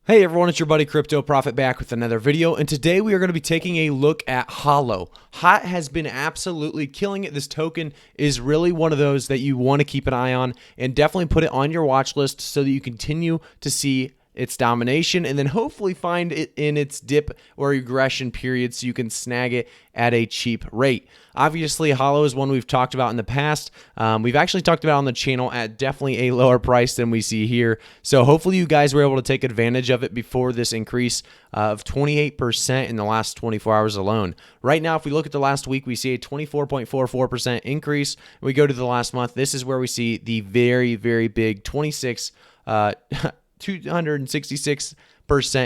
Hey everyone, it's your buddy Crypto Profit back with another video, and today we are going to be taking a look at HOLO. HOT has been absolutely killing it. This token is really one of those that you want to keep an eye on and definitely put it on your watch list so that you continue to see its domination and then hopefully find it in its dip or regression period so you can snag it at a cheap rate. Obviously, HOLO is one we've talked about in the past. We've actually talked about on the channel at definitely a lower price than we see here. So hopefully you guys were able to take advantage of it before this increase of 28% in the last 24 hours alone. Right now, if we look at the last week, we see a 24.44% increase. We go to the last month. This is where we see the very, very big 266%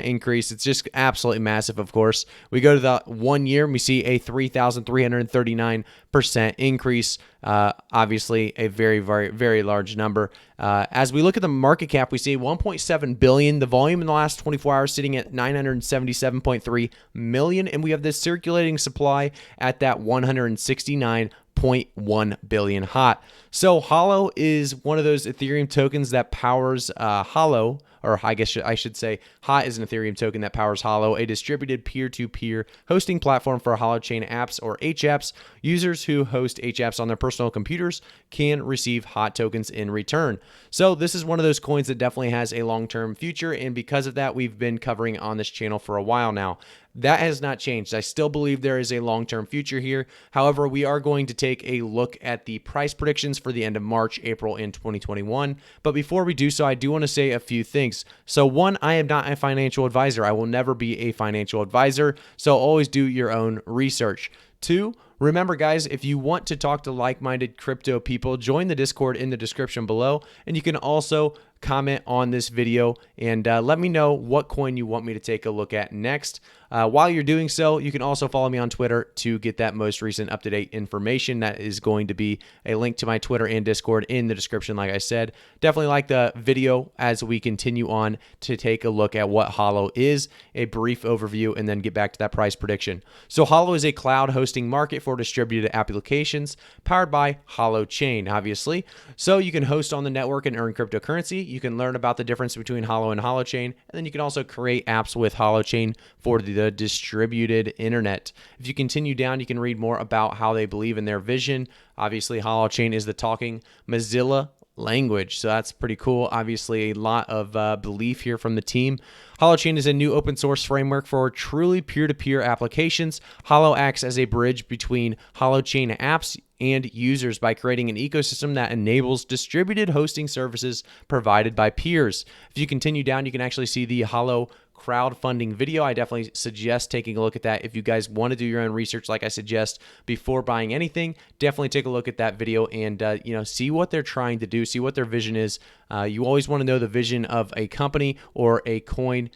increase. It's just absolutely massive, of course. We go to the 1 year and we see a 3,339% increase. Obviously, a very, very, very large number. As we look at the market cap, we see 1.7 billion. The volume in the last 24 hours sitting at 977.3 million, and we have this circulating supply at that 169.1 billion hot. So HOLO is one of those Ethereum tokens that powers HOLO, or I guess I should say HOT is an Ethereum token that powers HOLO, a distributed peer-to-peer hosting platform for Holochain apps or HApps. Users who host HApps on their personal computers can receive HOT tokens in return. So this is one of those coins that definitely has a long-term future, and because of that, we've been covering on this channel for a while now. That has not changed. I still believe there is a long-term future here. However, we are going to take a look at the price predictions for the end of March, April in 2021. But before we do so, I do want to say a few things. So one, I am not a financial advisor. I will never be a financial advisor. So always do your own research. Two, remember, guys, if you want to talk to like-minded crypto people, join the Discord in the description below. And you can also comment on this video and let me know what coin you want me to take a look at next. While you're doing so, you can also follow me on Twitter to get that most recent up-to-date information. That is going to be a link to my Twitter and Discord in the description, like I said. Definitely like the video as we continue on to take a look at what HOLO is, a brief overview, and then get back to that price prediction. So HOLO is a cloud hosting market for distributed applications powered by Holochain, obviously. So you can host on the network and earn cryptocurrency. You can learn about the difference between HOLO and Holochain, and then you can also create apps with Holochain for the distributed internet. If you continue down, you can read more about how they believe in their vision. Obviously, Holochain is the talking Mozilla language, so that's pretty cool. Obviously, a lot of belief here from the team. Holochain is a new open source framework for truly peer-to-peer applications. HOLO acts as a bridge between Holochain apps and users by creating an ecosystem that enables distributed hosting services provided by peers. If you continue down, you can actually see the HOLO crowdfunding video. I definitely suggest taking a look at that. If you guys want to do your own research, like I suggest before buying anything, definitely take a look at that video and see what they're trying to do, see what their vision is. You always want to know the vision of a company or a coin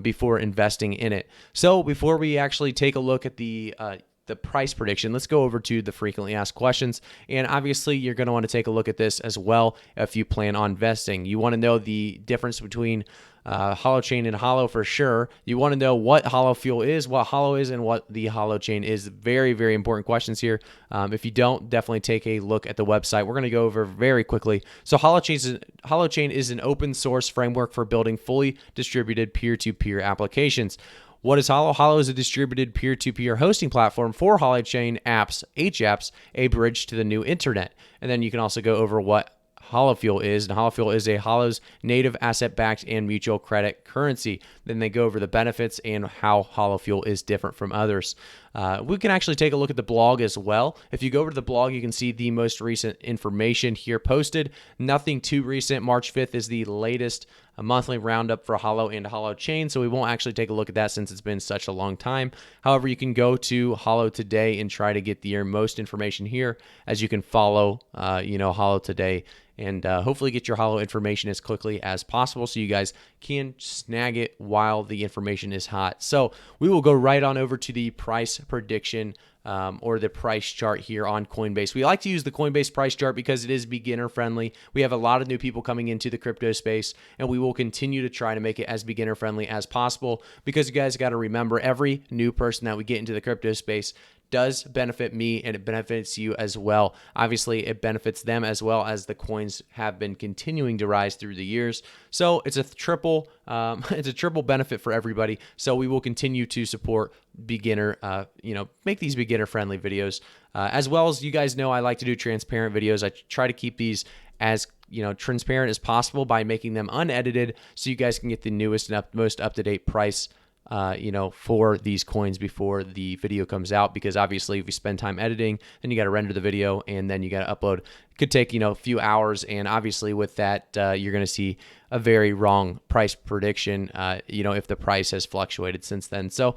before investing in it. So before we actually take a look at the price prediction, let's go over to the frequently asked questions. And obviously, you're going to want to take a look at this as well if you plan on investing. You want to know the difference between Holochain and HOLO for sure. You want to know what HOLO Fuel is, what HOLO is, and what the Holochain is. Very, very important questions here. If you don't, definitely take a look at the website. We're going to go over very quickly. So Holochain is an open source framework for building fully distributed peer-to-peer applications. What is HOLO? HOLO is a distributed peer-to-peer hosting platform for Holochain apps, HApps, a bridge to the new internet. And then you can also go over what HoloFuel is, and HoloFuel is a HOLO's native asset-backed and mutual credit currency. Then they go over the benefits and how HoloFuel is different from others. We can actually take a look at the blog as well. If you go over to the blog, you can see the most recent information here posted. Nothing too recent. March 5th is the latest monthly roundup for HOLO and Holochain, so we won't actually take a look at that since it's been such a long time. However, you can go to HOLO today and try to get your most information here, as you can follow HOLO today and hopefully get your HOLO information as quickly as possible so you guys can snag it while the information is hot. So we will go right on over to the price prediction or the price chart here on Coinbase. We like to use the Coinbase price chart because it is beginner friendly. We have a lot of new people coming into the crypto space, and we will continue to try to make it as beginner friendly as possible because you guys got to remember, every new person that we get into the crypto space does benefit me and it benefits you as well. Obviously, it benefits them as well, as the coins have been continuing to rise through the years. So it's a triple benefit for everybody. So we will continue to support beginner, make these beginner friendly videos, as well as, you guys know, I like to do transparent videos. I try to keep these as transparent as possible by making them unedited, so you guys can get the newest and most up-to-date price for these coins before the video comes out. Because obviously, if you spend time editing, then you got to render the video and then you got to upload. It could take a few hours, and obviously with that, you're going to see a very wrong price prediction. If the price has fluctuated since then. So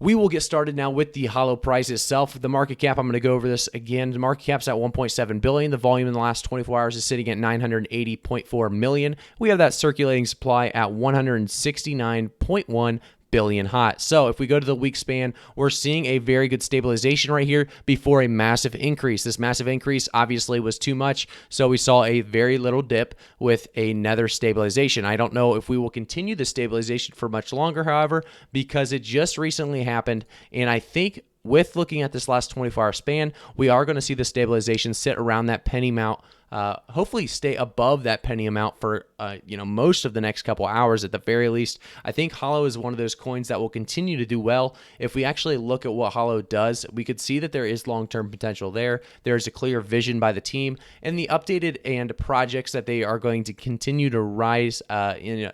we will get started now with the HOLO price itself. The market cap, I'm going to go over this again. The market cap's at 1.7 billion. The volume in the last 24 hours is sitting at 980.4 million. We have that circulating supply at 169.1 billion hot. So if we go to the week span, we're seeing a very good stabilization right here before a massive increase. This massive increase obviously was too much, so we saw a very little dip with another stabilization. I don't know if we will continue the stabilization for much longer, however, because it just recently happened, and I think with looking at this last 24-hour span, we are going to see the stabilization sit around that penny amount. Hopefully stay above that penny amount for most of the next couple hours at the very least. I think HOLO is one of those coins that will continue to do well. If we actually look at what HOLO does, we could see that there is long-term potential there. There's a clear vision by the team, and the updated and projects that they are going to continue to rise,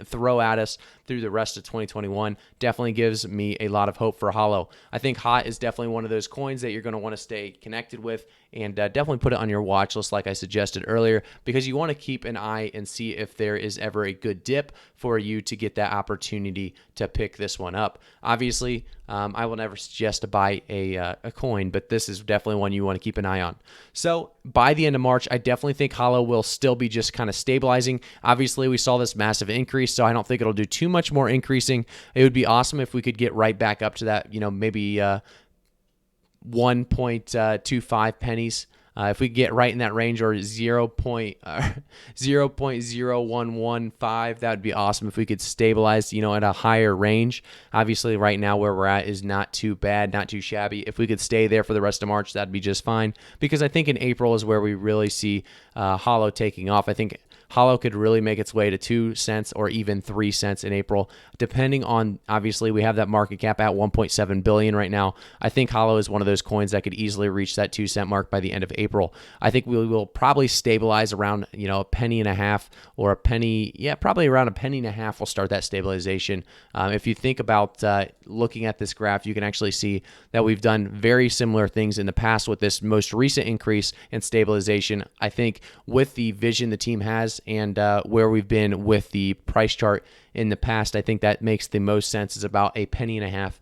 throw at us through the rest of 2021 definitely gives me a lot of hope for HOLO. I think HOT is definitely one of those coins that you're going to want to stay connected with, and definitely put it on your watch list like I suggested earlier, because you want to keep an eye and see if there is ever a good dip for you to get that opportunity to pick this one up. Obviously, I will never suggest to buy a coin, but this is definitely one you want to keep an eye on. So by the end of March, I definitely think HOLO will still be just kind of stabilizing. Obviously, we saw this massive increase, so I don't think it'll do too much more increasing. It would be awesome if we could get right back up to that, maybe 1.25 pennies. If we get right in that range, or 0.0115, that would be awesome if we could stabilize, at a higher range. Obviously, right now where we're at is not too bad, not too shabby. If we could stay there for the rest of March, that'd be just fine, because I think in April is where we really see HOLO taking off. I think HOLO could really make its way to 2 cents or even 3 cents in April, depending on, obviously, we have that market cap at 1.7 billion right now. I think HOLO is one of those coins that could easily reach that 2 cent mark by the end of April. I think we will probably stabilize around, a penny and a half, or a penny. Yeah, probably around a penny and a half will start that stabilization. If you think about looking at this graph, you can actually see that we've done very similar things in the past with this most recent increase in stabilization. I think with the vision the team has, and where we've been with the price chart in the past, I think that makes the most sense, is about a penny and a half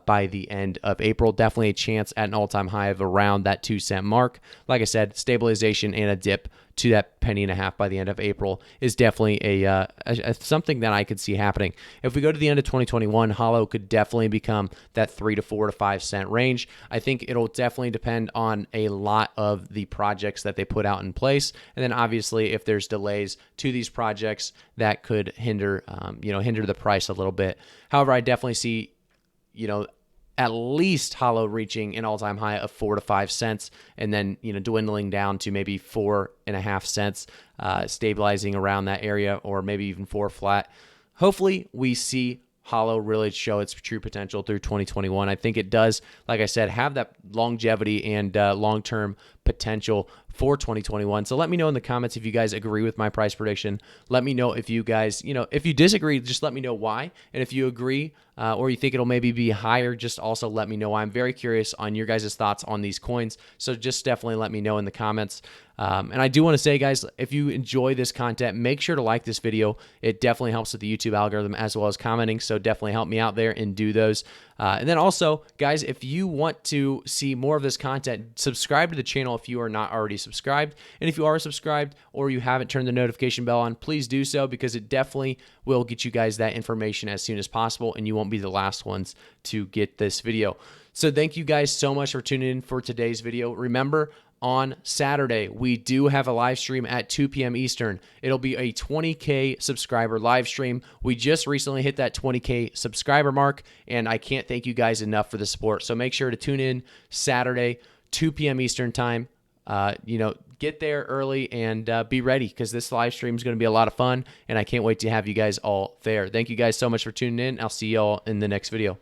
by the end of April. Definitely a chance at an all-time high of around that 2 cent mark. Like I said, stabilization and a dip to that penny and a half by the end of April is definitely a something that I could see happening. If we go to the end of 2021, HOLO could definitely become that 3 to 4 to 5 cent range. I think it'll definitely depend on a lot of the projects that they put out in place, and then obviously if there's delays to these projects, that could hinder the price a little bit. However, I definitely see at least HOLO reaching an all-time high of 4 to 5 cents, and then dwindling down to maybe 4.5 cents, stabilizing around that area, or maybe even 4 flat. Hopefully, we see HOLO really show its true potential through 2021. I think it does, like I said, have that longevity and long-term potential for 2021. So let me know in the comments if you guys agree with my price prediction. Let me know if you guys, if you disagree, just let me know why. And if you agree, or you think it'll maybe be higher, just also let me know why. I'm very curious on your guys' thoughts on these coins. So just definitely let me know in the comments. And I do want to say, guys, if you enjoy this content, make sure to like this video. It definitely helps with the YouTube algorithm, as well as commenting. So definitely help me out there and do those. And then also, guys, if you want to see more of this content, subscribe to the channel if you are not already subscribed. And if you are subscribed, or you haven't turned the notification bell on, please do so, because it definitely will get you guys that information as soon as possible, and you won't be the last ones to get this video. So thank you guys so much for tuning in for today's video. Remember, on Saturday, we do have a live stream at 2 p.m. Eastern. It'll be a 20K subscriber live stream. We just recently hit that 20K subscriber mark, and I can't thank you guys enough for the support. So make sure to tune in Saturday, 2 p.m. Eastern time. Get there early and be ready, because this live stream is going to be a lot of fun, and I can't wait to have you guys all there. Thank you guys so much for tuning in. I'll see you all in the next video.